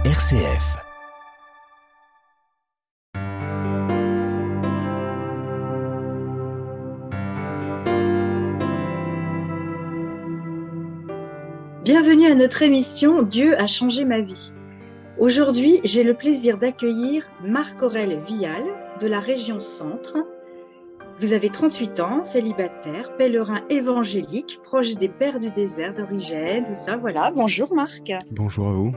RCF. Bienvenue à notre émission Dieu a changé ma vie. Aujourd'hui, j'ai le plaisir d'accueillir Marc-Aurèle Vial de la région Centre. Vous avez 38 ans, célibataire, pèlerin évangélique, proche des Pères du désert d'Origène, tout ça, voilà. Bonjour Marc. Bonjour à vous.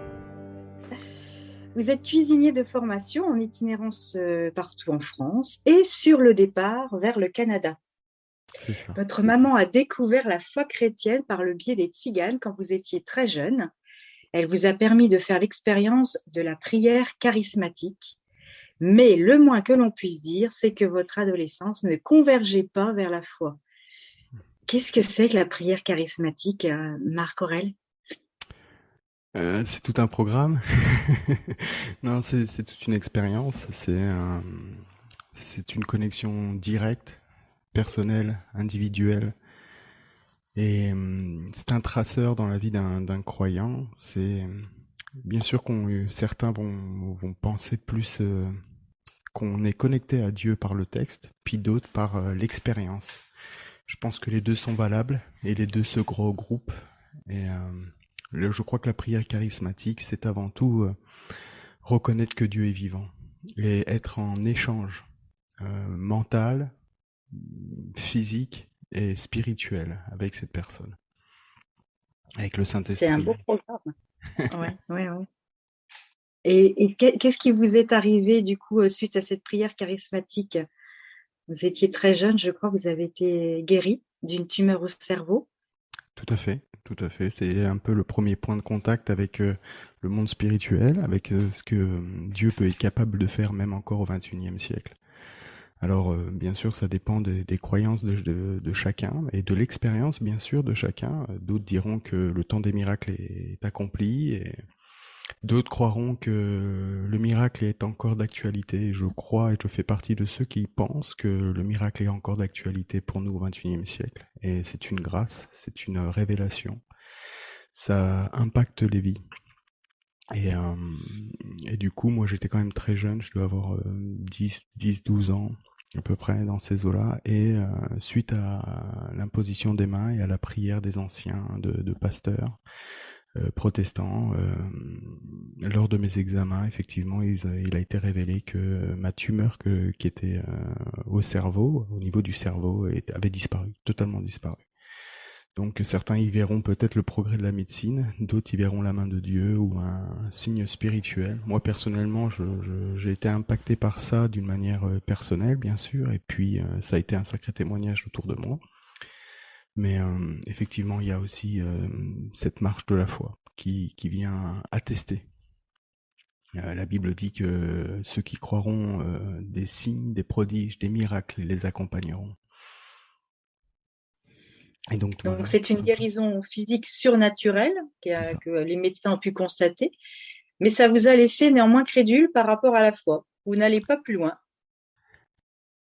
Vous êtes cuisinier de formation en itinérance partout en France et sur le départ vers le Canada. C'est ça. Votre maman a découvert la foi chrétienne par le biais des tziganes quand vous étiez très jeune. Elle vous a permis de faire l'expérience de la prière charismatique. Mais le moins que l'on puisse dire, c'est que votre adolescence ne convergeait pas vers la foi. Qu'est-ce que c'est que la prière charismatique, Marc-Aurèle ? C'est tout un programme. Non, c'est toute une expérience. C'est une connexion directe, personnelle, individuelle. Et c'est un traceur dans la vie d'un croyant. C'est bien sûr certains vont penser plus qu'on est connecté à Dieu par le texte, puis d'autres par l'expérience. Je pense que les deux sont valables et les deux se regroupent. Et je crois que la prière charismatique, c'est avant tout reconnaître que Dieu est vivant et être en échange mental, physique et spirituel avec cette personne, avec le Saint-Esprit. C'est un beau programme. Ouais. Et qu'est-ce qui vous est arrivé du coup suite à cette prière charismatique ? Vous étiez très jeune, je crois que vous avez été guéri d'une tumeur au cerveau. Tout à fait. C'est un peu le premier point de contact avec le monde spirituel, avec ce que Dieu peut être capable de faire même encore au XXIe siècle. Alors, bien sûr, ça dépend des croyances de chacun et de l'expérience, bien sûr, de chacun. D'autres diront que le temps des miracles est accompli et d'autres croiront que le miracle est encore d'actualité. Je crois et je fais partie de ceux qui pensent que le miracle est encore d'actualité pour nous au XXIe siècle. Et c'est une grâce, c'est une révélation. Ça impacte les vies. Et du coup, moi, j'étais quand même très jeune. Je dois avoir 12 ans à peu près dans ces eaux-là. Et suite à l'imposition des mains et à la prière des anciens, de pasteurs, protestants, lors de mes examens, effectivement, il a été révélé que ma tumeur qui était au cerveau, au niveau du cerveau, avait disparu, totalement disparu. Donc certains y verront peut-être le progrès de la médecine, d'autres y verront la main de Dieu ou un signe spirituel. Moi personnellement, j'ai été impacté par ça d'une manière personnelle, bien sûr, et puis ça a été un sacré témoignage autour de moi. Mais effectivement, il y a aussi cette marche de la foi qui vient attester. La Bible dit que ceux qui croiront des signes, des prodiges, des miracles les accompagneront. Et donc voilà, c'est une guérison physique surnaturelle que les médecins ont pu constater, mais ça vous a laissé néanmoins crédule par rapport à la foi. Vous n'allez pas plus loin.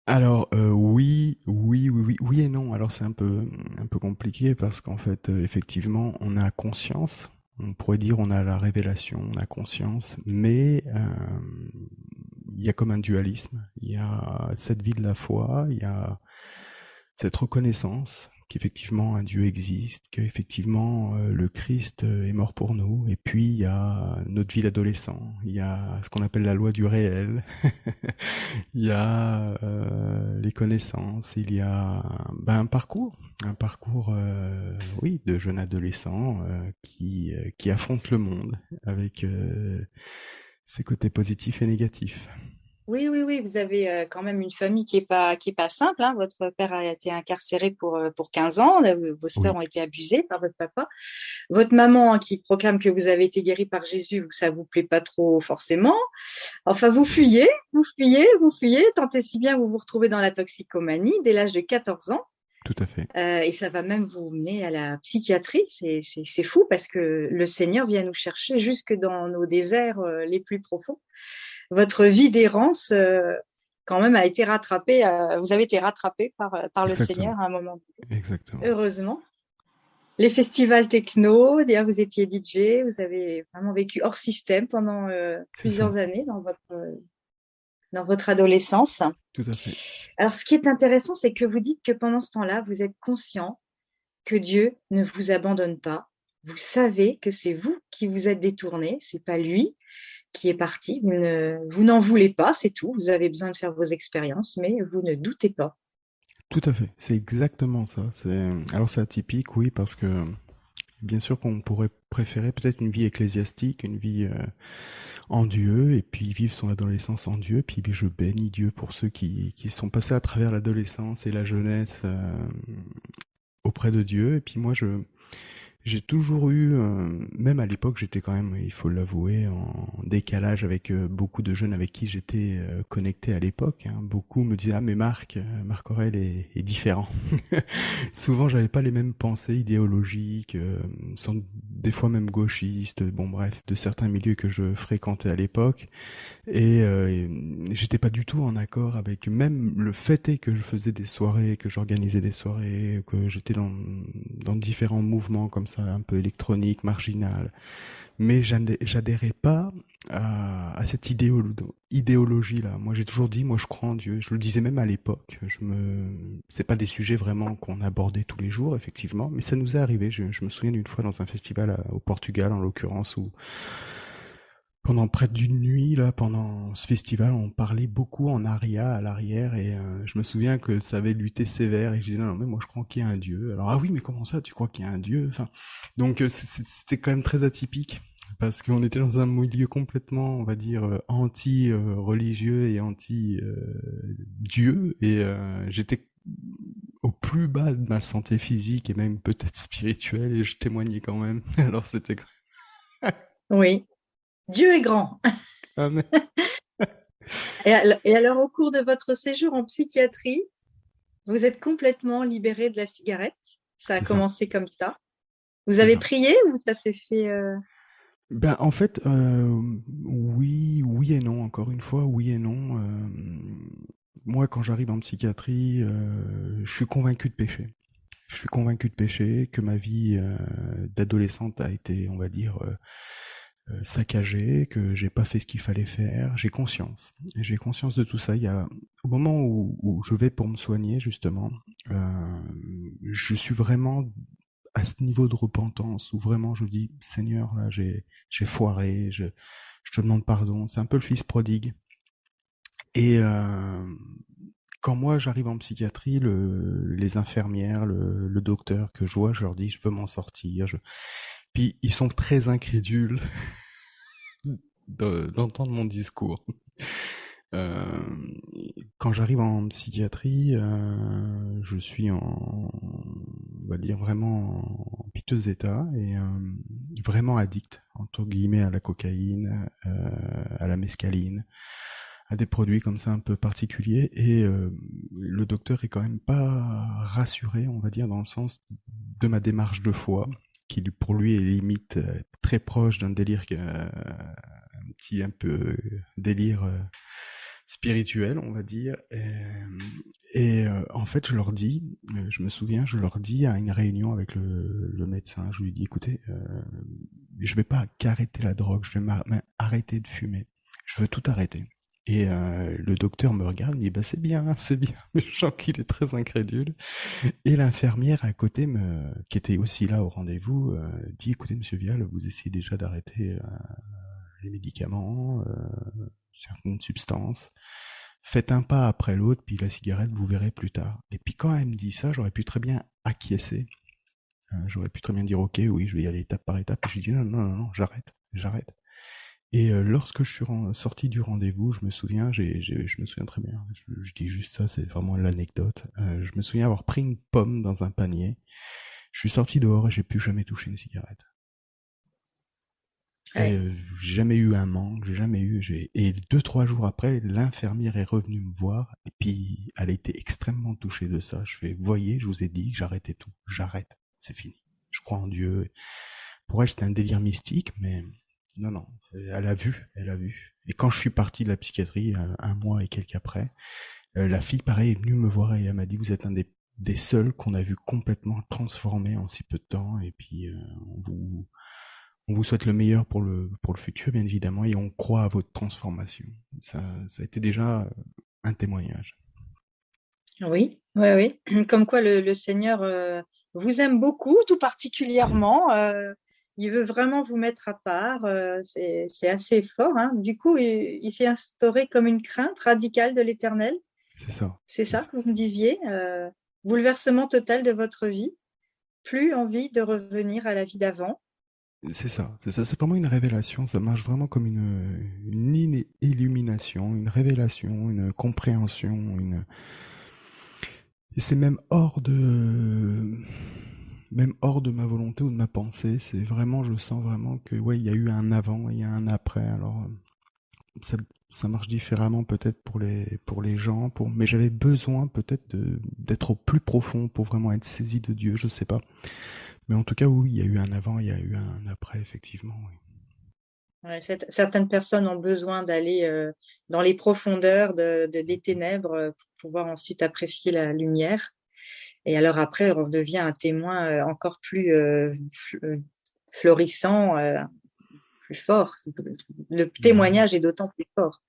Alors oui et non. Alors c'est un peu compliqué parce qu'en fait effectivement on a conscience, on pourrait dire on a la révélation, on a conscience, mais il y a comme un dualisme. Il y a cette vie de la foi, il y a cette reconnaissance qu'effectivement un Dieu existe, qu'effectivement le Christ est mort pour nous, et puis il y a notre vie d'adolescent, il y a ce qu'on appelle la loi du réel, il y a les connaissances, il y a un parcours oui, de jeune adolescent qui affronte le monde avec ses côtés positifs et négatifs. Oui, vous avez quand même une famille qui est pas simple, hein. Votre père a été incarcéré pour 15 ans, vos sœurs Oui. ont été abusées par votre papa. Votre maman qui proclame que vous avez été guéri par Jésus, ça vous plaît pas trop forcément. Enfin, vous fuyez, tant et si bien vous vous retrouvez dans la toxicomanie dès l'âge de 14 ans. Tout à fait. Et ça va même vous mener à la psychiatrie. C'est fou parce que le Seigneur vient nous chercher jusque dans nos déserts les plus profonds. Votre vie d'errance, quand même, a été rattrapée. Vous avez été rattrapé par le Exactement. Seigneur à un moment donné. Exactement. Heureusement. les festivals techno, d'ailleurs, vous étiez DJ, vous avez vraiment vécu hors système pendant C'est ça, plusieurs années dans votre adolescence. tout à fait. Alors, ce qui est intéressant, c'est que vous dites que pendant ce temps-là, vous êtes conscient que Dieu ne vous abandonne pas. Vous savez que c'est vous qui vous êtes détourné, c'est pas lui qui est parti. Vous n'en voulez pas, c'est tout. Vous avez besoin de faire vos expériences, mais vous ne doutez pas. Tout à fait. C'est exactement ça. Alors c'est atypique, oui, parce que bien sûr qu'on pourrait préférer peut-être une vie ecclésiastique, une vie en Dieu, et puis vivre son adolescence en Dieu. Puis je bénis Dieu pour ceux qui sont passés à travers l'adolescence et la jeunesse auprès de Dieu. Et puis moi, j'ai toujours eu, même à l'époque, j'étais quand même, il faut l'avouer, en décalage avec beaucoup de jeunes avec qui j'étais connecté à l'époque. Hein. Beaucoup me disaient ah mais Marc Aurèle est différent. Souvent, j'avais pas les mêmes pensées idéologiques, sont des fois même gauchistes. Bon bref, de certains milieux que je fréquentais à l'époque. Et j'étais pas du tout en accord avec même le fait est que je faisais des soirées, que j'organisais des soirées, que j'étais dans différents mouvements comme ça, un peu électroniques, marginal. Mais j'adhérais pas à cette idéologie-là. Moi, j'ai toujours dit, moi, je crois en Dieu. Je le disais même à l'époque. C'est pas des sujets vraiment qu'on abordait tous les jours, effectivement, mais ça nous est arrivé. Je me souviens d'une fois dans un festival au Portugal, en l'occurrence, où pendant près d'une nuit, là, pendant ce festival, on parlait beaucoup en aria à l'arrière et je me souviens que ça avait lutté sévère et je disais non, non mais moi je crois qu'il y a un Dieu. Alors ah oui mais comment ça tu crois qu'il y a un Dieu? Enfin donc c'était quand même très atypique parce qu'on était dans un milieu complètement on va dire anti religieux et anti Dieu et j'étais au plus bas de ma santé physique et même peut-être spirituelle et je témoignais quand même. Alors c'était Oui, Dieu est grand. ah, mais... Et alors, au cours de votre séjour en psychiatrie, vous êtes complètement libéré de la cigarette. Ça a c'est ça. commencé comme ça. Vous C'est avez ça. prié ou ça s'est fait Ben en fait, oui, oui et non. Encore une fois, oui et non. Moi, quand j'arrive en psychiatrie, je suis convaincu de péché. Je suis convaincu de péché, que ma vie d'adolescente a été, on va dire, saccagée, que j'ai pas fait ce qu'il fallait faire. J'ai conscience. J'ai conscience de tout ça. Il y a au moment où je vais pour me soigner, justement, je suis vraiment à ce niveau de repentance où vraiment je dis Seigneur là j'ai foiré, je te demande pardon. C'est un peu le fils prodigue. Et quand moi j'arrive en psychiatrie, les infirmières, le docteur que je vois, je leur dis je veux m'en sortir. Puis ils sont très incrédules d'entendre mon discours. Euh, Quand j'arrive en psychiatrie, je suis on va dire vraiment en piteux état et vraiment addict entre guillemets à la cocaïne, à la mescaline, à des produits comme ça un peu particuliers. Et le docteur est quand même pas rassuré, on va dire, dans le sens de ma démarche de foi, qui pour lui est limite très proche d'un délire un petit un peu délire spirituel, on va dire. En fait, je leur dis, je me souviens, je leur dis à une réunion avec le médecin, je lui dis, écoutez, je vais pas qu'arrêter la drogue, je vais arrêter de fumer. Je veux tout arrêter. Et le docteur me regarde, il me dit, bah c'est bien, c'est bien. Mais je sens qu'il est très incrédule. Et l'infirmière à côté, qui était aussi là au rendez-vous, dit, écoutez, monsieur Vial, vous essayez déjà d'arrêter les médicaments, certaines substances. Faites un pas après l'autre, puis la cigarette, vous verrez plus tard. Et puis quand elle me dit ça, j'aurais pu très bien acquiescer. J'aurais pu très bien dire, ok, oui, je vais y aller étape par étape. Et je dis, non, non, non, non, j'arrête. Et lorsque je suis sorti du rendez-vous, je me souviens, je me souviens très bien, je dis juste ça, c'est vraiment l'anecdote. Je me souviens avoir pris une pomme dans un panier. Je suis sorti dehors et j'ai plus jamais touché une cigarette. Et ouais. j'ai jamais eu un manque, j'ai jamais eu. Et 2, 3 jours après, l'infirmière est revenue me voir et puis elle a été extrêmement touchée de ça. Je fais, voyez, je vous ai dit que j'arrêtais tout, j'arrête, c'est fini. Je crois en Dieu. Pour elle, c'était un délire mystique, mais non, non, elle a vu, elle a vu. Et quand je suis parti de la psychiatrie, un mois et quelques après, la fille, pareil, est venue me voir et elle m'a dit, vous êtes un des des seuls qu'on a vu complètement transformés en si peu de temps. Et puis, on vous souhaite le meilleur pour le futur, bien évidemment, et on croit à votre transformation. Ça a été déjà un témoignage. Oui, oui, oui. Comme quoi le Seigneur vous aime beaucoup, tout particulièrement. Il veut vraiment vous mettre à part. C'est assez fort, hein. Du coup, il s'est instauré comme une crainte radicale de l'Éternel. C'est ça. C'est ça que vous me disiez. Bouleversement total de votre vie. Plus envie de revenir à la vie d'avant. C'est ça, c'est ça, c'est vraiment une révélation, ça marche vraiment comme une illumination, une révélation, une compréhension, et c'est même hors de ma volonté ou de ma pensée, c'est vraiment, je sens vraiment que, ouais, il y a eu un avant, il y a un après, alors, ça, ça marche différemment peut-être pour les gens, mais j'avais besoin peut-être d'être au plus profond pour vraiment être saisi de Dieu, je sais pas. Mais en tout cas, oui, il y a eu un avant, il y a eu un après, effectivement, oui. Ouais, certaines personnes ont besoin d'aller dans les profondeurs des ténèbres pour pouvoir ensuite apprécier la lumière. Et alors après, on devient un témoin encore plus florissant, plus fort. Le Ah, témoignage est d'autant plus fort.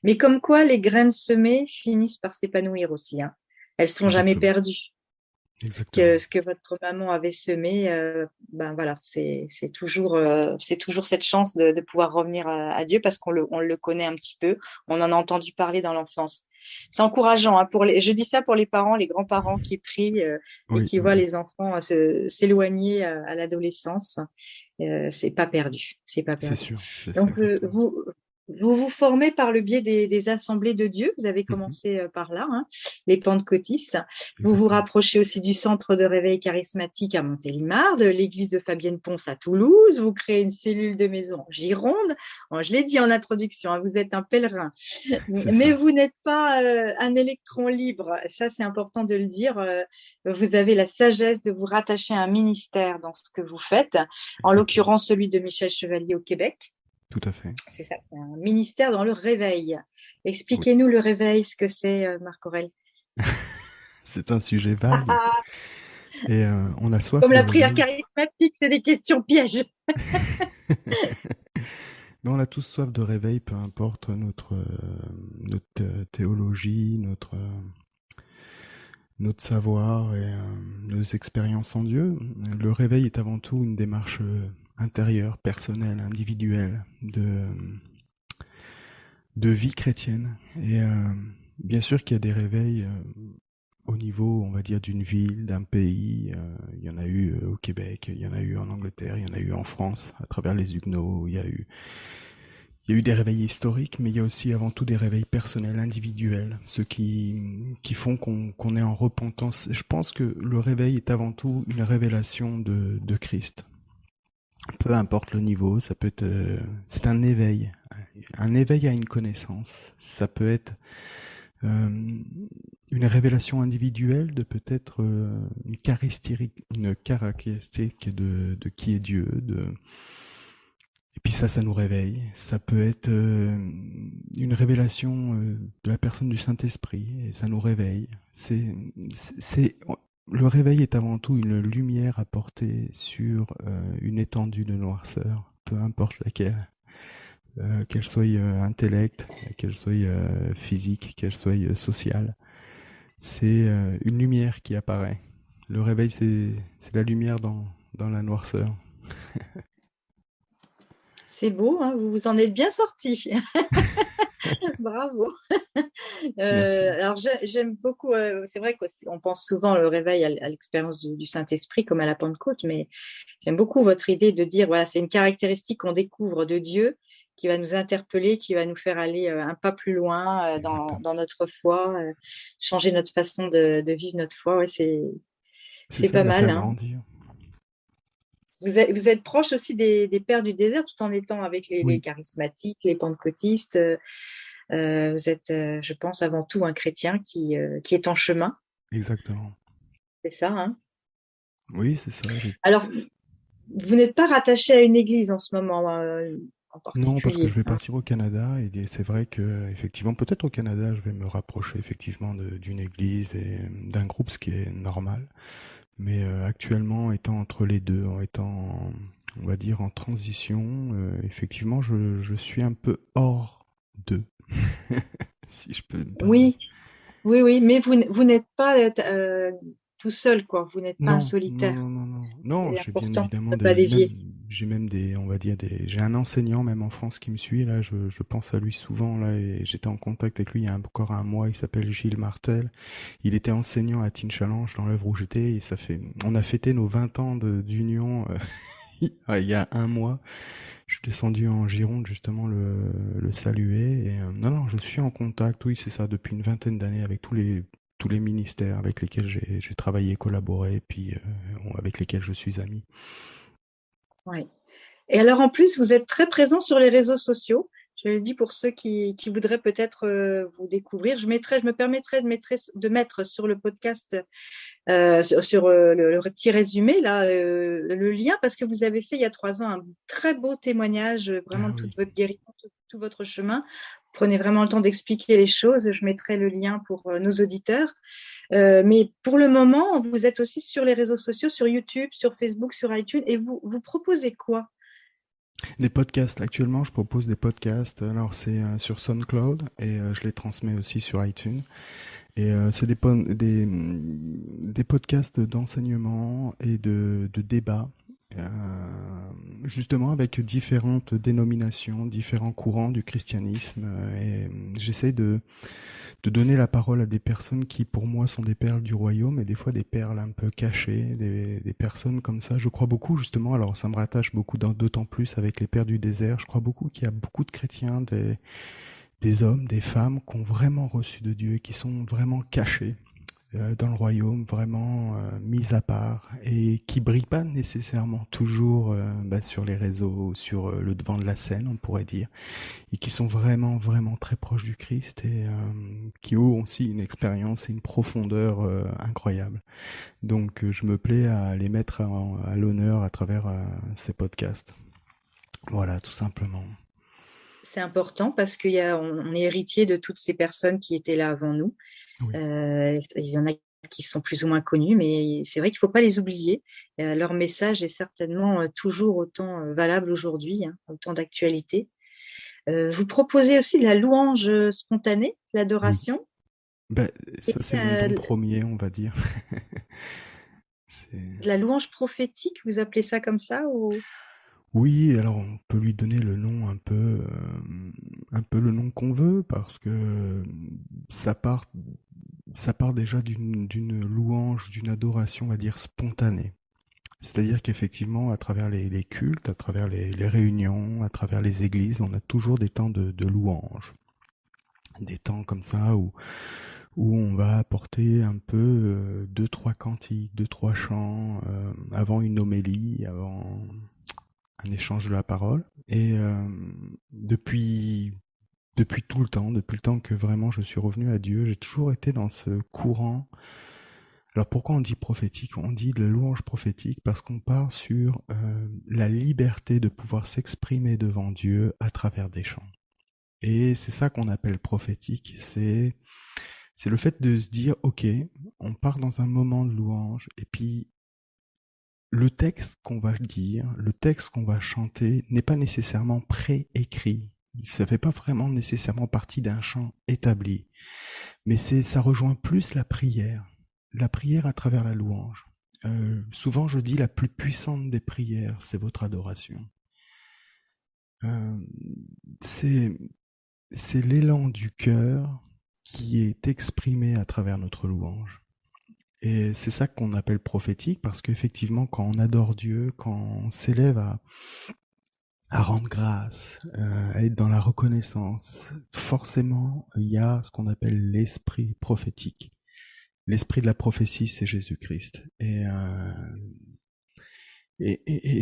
Mais comme quoi, les graines semées finissent par s'épanouir aussi, hein. Elles sont jamais exactement, perdues. exactement. Ce que votre maman avait semé, ben voilà, c'est toujours cette chance de pouvoir revenir à Dieu parce on le connaît un petit peu, on en a entendu parler dans l'enfance. C'est encourageant, hein, je dis ça pour les parents, les grands-parents qui prient et Oui, qui oui, voient oui. les enfants s'éloigner à l'adolescence. C'est pas perdu, c'est pas C'est perdu. sûr, c'est ça Donc exactement. vous vous formez par le biais des assemblées de Dieu. Vous avez Mhm, commencé par là, hein, les pentecôtistes. Vous vous exactement. rapprochez aussi du centre de réveil charismatique à Montélimar, de l'église de Fabienne Ponce à Toulouse. Vous créez une cellule de maison en Gironde. Bon, je l'ai dit en introduction, hein, vous êtes un pèlerin. C'est Mais ça. vous n'êtes pas un électron libre. Ça, c'est important de le dire. Vous avez la sagesse de vous rattacher à un ministère dans ce que vous faites, en Exactement. l'occurrence celui de Michel Chevalier au Québec. Tout à fait. C'est ça, c'est un ministère dans le réveil. Oui. Expliquez-nous le réveil, ce que c'est, Marc Aurèle. C'est un sujet vague et on a soif Comme de la prière réveil. charismatique, c'est des questions pièges. Mais on a tous soif de réveil, peu importe notre théologie, notre savoir et nos expériences en Dieu. Le réveil est avant tout une démarche intérieure, personnelle, individuelle, de vie chrétienne. Et bien sûr qu'il y a des réveils au niveau, on va dire, d'une ville, d'un pays. Il y en a eu au Québec, il y en a eu en Angleterre, il y en a eu en France, à travers les Huguenots. Il y a eu des réveils historiques, mais il y a aussi avant tout des réveils personnels, individuels, ceux qui font qu'on est en repentance. Je pense que le réveil est avant tout une révélation de Christ. Peu importe le niveau, ça peut être, c'est un éveil à une connaissance. Ça peut être une révélation individuelle de peut-être une caractéristique de qui est Dieu, et puis ça nous réveille. Ça peut être une révélation de la personne du Saint-Esprit, et ça nous réveille. C'est, le réveil est avant tout une lumière apportée sur une étendue de noirceur, peu importe laquelle. Qu'elle soit intellect, qu'elle soit physique, qu'elle soit sociale. C'est une lumière qui apparaît. Le réveil, c'est la lumière dans la noirceur. C'est beau, hein, vous vous en êtes bien sorti. Bravo. Merci. Alors j'aime beaucoup, c'est vrai qu'on pense souvent le réveil à l'expérience du Saint-Esprit comme à la Pentecôte, mais j'aime beaucoup votre idée de dire, voilà, c'est une caractéristique qu'on découvre de Dieu qui va nous interpeller, qui va nous faire aller un pas plus loin Exactement. dans notre foi, changer notre façon de vivre notre foi. Ouais, C'est c'est ça, pas de la mal, faire hein. grandir. Vous êtes proche aussi des pères du désert tout en étant avec les Oui, charismatiques, les pentecôtistes. Vous êtes, je pense, avant tout un chrétien qui est en chemin. exactement. C'est ça, hein. Oui, c'est ça. Alors, vous n'êtes pas rattaché à une église en ce moment. en Non, parce que je particulier, vais hein. partir au Canada et c'est vrai que effectivement, peut-être au Canada, je vais me rapprocher effectivement d'une église et d'un groupe, ce qui est normal. Mais actuellement, étant entre les deux, en étant, on va dire, en transition, effectivement, je suis un peu hors d'eux, si je peux me permettre. Oui, oui, oui, mais vous n'êtes pas tout seul, quoi. Vous n'êtes pas un Non, non, solitaire. non, non, non. Non, C'est j'ai bien important évidemment de ne pas dévier. j'ai même des, on va dire j'ai un enseignant même en France qui me suit, là, je pense à lui souvent, là, et j'étais en contact avec lui il y a encore un mois, il s'appelle Gilles Martel. Il était enseignant à Teen Challenge dans l'œuvre où j'étais, et on a fêté nos 20 ans d'union, il y a un mois. Je suis descendu en Gironde justement le saluer et non non je suis en contact, oui c'est ça, depuis une vingtaine d'années avec tous les ministères avec lesquels j'ai travaillé, collaboré, puis avec lesquels je suis ami. Oui. Et alors, en plus, vous êtes très présent sur les réseaux sociaux. Je le dis pour ceux qui voudraient peut-être vous découvrir. Je me permettrai de mettre sur le podcast, sur le petit résumé, là, le lien, parce que vous avez fait il y a 3 ans un très beau témoignage, vraiment Ah de oui. toute votre guérison, tout votre chemin. Prenez vraiment le temps d'expliquer les choses. Je mettrai le lien pour nos auditeurs. Mais pour le moment, vous êtes aussi sur les réseaux sociaux, sur YouTube, sur Facebook, sur iTunes, et vous proposez quoi? Des podcasts, actuellement je propose des podcasts, alors c'est sur SoundCloud et je les transmets aussi sur iTunes. Et c'est des podcasts d'enseignement et de débat, euh, justement avec différentes dénominations, différents courants du christianisme. Et j'essaie de donner la parole à des personnes qui, pour moi, sont des perles du royaume et des fois des perles un peu cachées, des personnes comme ça. Je crois beaucoup, justement, alors ça me rattache beaucoup, d'autant plus avec les pères du désert, je crois beaucoup qu'il y a beaucoup de chrétiens, des hommes, des femmes qui ont vraiment reçu de Dieu et qui sont vraiment cachés dans le royaume, vraiment mis à part et qui brillent pas nécessairement toujours sur les réseaux, sur le devant de la scène, on pourrait dire, et qui sont vraiment, vraiment très proches du Christ et qui ont aussi une expérience et une profondeur incroyable. Donc je me plais à les mettre à l'honneur à travers ces podcasts. Voilà, tout simplement. C'est important parce on est héritier de toutes ces personnes qui étaient là avant nous. Oui. Il y en a qui sont plus ou moins connus, mais c'est vrai qu'il ne faut pas les oublier. Leur message est certainement toujours autant valable aujourd'hui, hein, autant d'actualité. Vous proposez aussi de la louange spontanée, Oui. l'adoration. Ben, Et ça c'est mon don premier, on va dire. C'est... de la louange prophétique, vous appelez ça comme ça ou... Oui, alors on peut lui donner le nom un peu le nom qu'on veut, parce que ça part, ça part déjà d'une louange, d'une adoration, on va dire, spontanée. C'est-à-dire qu'effectivement, à travers les cultes, à travers les réunions, à travers les églises, on a toujours des temps de louange. Des temps comme ça où on va apporter un peu deux, trois cantiques, deux, trois chants, avant une homélie, avant un échange de la parole. Et depuis tout le temps, depuis le temps que vraiment je suis revenu à Dieu, j'ai toujours été dans ce courant. Alors pourquoi on dit prophétique? On dit de la louange prophétique parce qu'on part sur la liberté de pouvoir s'exprimer devant Dieu à travers des chants. Et c'est ça qu'on appelle prophétique, c'est le fait de se dire, ok, on part dans un moment de louange, et puis le texte qu'on va dire, le texte qu'on va chanter n'est pas nécessairement préécrit. Ça fait pas vraiment nécessairement partie d'un chant établi. Mais ça rejoint plus la prière à travers la louange. Souvent, je dis la plus puissante des prières, c'est votre adoration. Euh, c'est, c'est l'élan du cœur qui est exprimé à travers notre louange. Et c'est ça qu'on appelle prophétique, parce qu'effectivement, quand on adore Dieu, quand on s'élève à rendre grâce, à être dans la reconnaissance, forcément, il y a ce qu'on appelle l'esprit prophétique. L'esprit de la prophétie, c'est Jésus-Christ. Et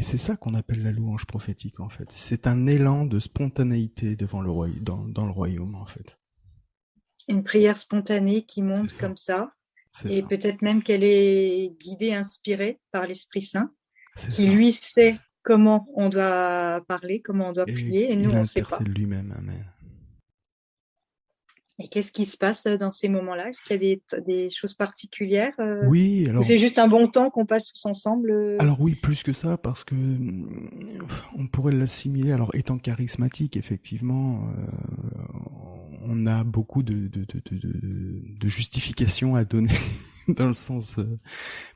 c'est ça qu'on appelle la louange prophétique, en fait. C'est un élan de spontanéité devant le royaume, dans le royaume, en fait. une prière spontanée qui C'est monte ça, comme ça, c'est et ça, peut-être même qu'elle est guidée, inspirée par l'Esprit Saint, c'est qui ça. lui sait. comment on doit parler, comment on doit Et prier, et nous, il on ne sait pas. intercède lui-même. Amen. Et qu'est-ce qui se passe dans ces moments-là? Est-ce qu'il y a des choses particulières Oui, ou alors c'est juste un bon temps qu'on passe tous ensemble Alors oui, plus que ça, parce que on pourrait l'assimiler. Alors étant charismatique, effectivement, on a beaucoup de justifications à donner dans le sens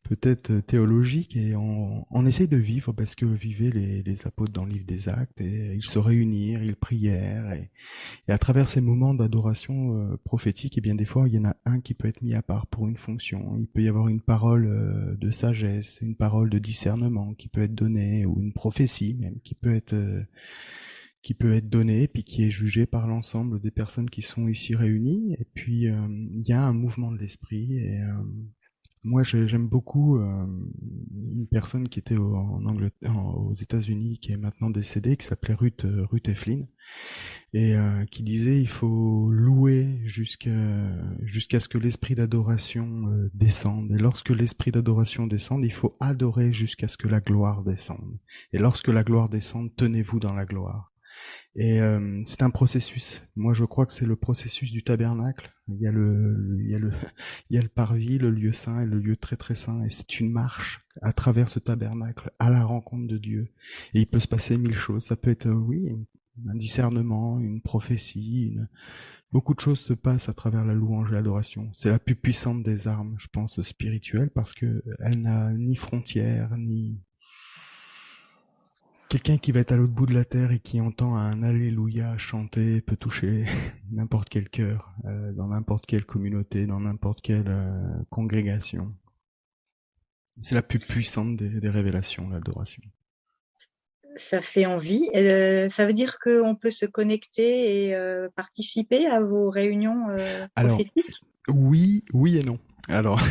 peut-être théologique, et on essaye de vivre parce que vivaient les apôtres dans le livre des Actes, et ils se réunirent, ils prièrent, et à travers ces moments d'adoration prophétique, et bien des fois, il y en a un qui peut être mis à part pour une fonction. Il peut y avoir une parole de sagesse, une parole de discernement qui peut être donnée, ou une prophétie même qui peut être donnée, puis qui est jugée par l'ensemble des personnes qui sont ici réunies. Et puis il y a un mouvement de l'esprit. Et moi, j'aime beaucoup une personne qui était en Angleterre, aux États-Unis, qui est maintenant décédée, qui s'appelait Ruth Eflin, et qui disait il faut louer jusqu'à ce que l'esprit d'adoration descende. Et lorsque l'esprit d'adoration descende, il faut adorer jusqu'à ce que la gloire descende. Et lorsque la gloire descende, tenez-vous dans la gloire. Et c'est un processus. Moi, je crois que c'est le processus du tabernacle. Il y a le parvis, le lieu saint et le lieu très très saint. Et c'est une marche à travers ce tabernacle à la rencontre de Dieu. Et il peut se passer mille choses. Ça peut être, oui, un discernement, une prophétie, beaucoup de choses se passent à travers la louange et l'adoration. C'est la plus puissante des armes, je pense, spirituelles, parce que elle n'a ni frontières, ni quelqu'un qui va être à l'autre bout de la terre et qui entend un Alléluia chanter peut toucher n'importe quel cœur, dans n'importe quelle communauté, dans n'importe quelle congrégation. C'est la plus puissante des révélations, l'adoration. Ça fait envie. Ça veut dire qu'on peut se connecter et participer à vos réunions Alors, prophétiques? oui et non. Alors,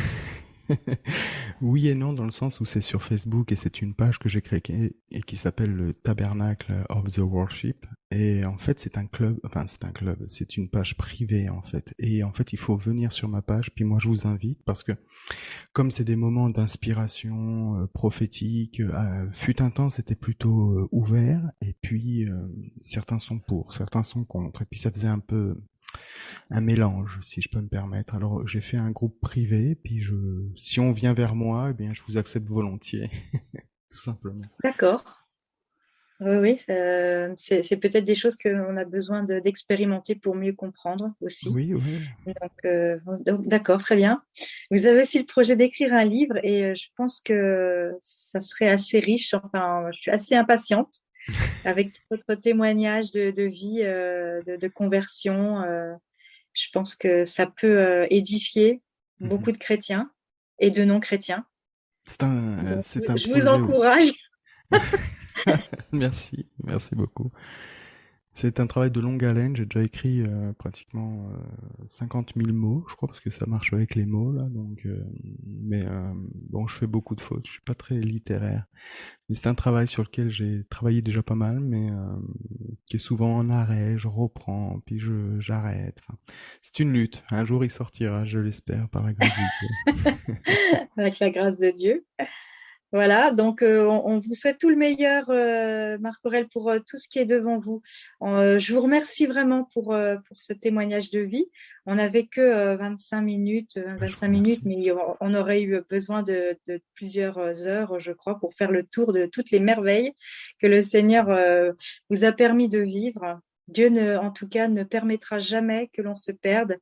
oui et non, dans le sens où c'est sur Facebook, et c'est une page que j'ai créée et qui s'appelle le Tabernacle of the Worship. Et en fait, c'est une page privée en fait. Et en fait, il faut venir sur ma page, puis moi je vous invite, parce que comme c'est des moments d'inspiration prophétique, fut un temps c'était plutôt ouvert, et puis certains sont pour, certains sont contre, et puis ça faisait un peu un mélange, si je peux me permettre. Alors j'ai fait un groupe privé, puis si on vient vers moi, eh bien je vous accepte volontiers, tout simplement. D'accord. Oui, oui, c'est peut-être des choses qu'on a besoin d'expérimenter pour mieux comprendre aussi. Oui, oui. Donc, d'accord, très bien. Vous avez aussi le projet d'écrire un livre et je pense que ça serait assez riche. Enfin, je suis assez impatiente avec votre témoignage de vie, de conversion. Je pense que ça peut édifier Mhm. beaucoup de chrétiens et de non-chrétiens. Donc, C'est un je vous projet. encourage. Merci, merci beaucoup. C'est un travail de longue haleine. J'ai déjà écrit pratiquement 50 000 mots, je crois, parce que ça marche avec les mots là. Donc, mais bon, je fais beaucoup de fautes. Je suis pas très littéraire. Mais c'est un travail sur lequel j'ai travaillé déjà pas mal, mais qui est souvent en arrêt. Je reprends, puis j'arrête. Enfin, c'est une lutte. Un jour, il sortira, je l'espère, par la grâce de Dieu. Avec la grâce de Dieu. Voilà, donc on vous souhaite tout le meilleur, Marc Aurèle, pour tout ce qui est devant vous. Je vous remercie vraiment pour ce témoignage de vie. On n'avait que 25 minutes, Ben, je vous 25 minutes, remercie. mais on aurait eu besoin de plusieurs heures, je crois, pour faire le tour de toutes les merveilles que le Seigneur vous a permis de vivre. Dieu, en tout cas, ne permettra jamais que l'on se perde.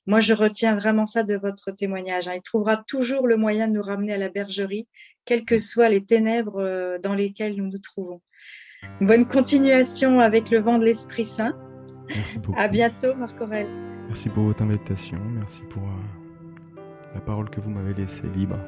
Moi, je retiens vraiment ça de votre témoignage, hein. Il trouvera toujours le moyen de nous ramener à la bergerie, quelles que soient les ténèbres dans lesquelles nous nous trouvons. Bonne continuation avec le vent de l'Esprit Saint. Merci À beaucoup. bientôt, Marc Aurèle. Merci pour votre invitation. Merci pour la parole que vous m'avez laissée libre.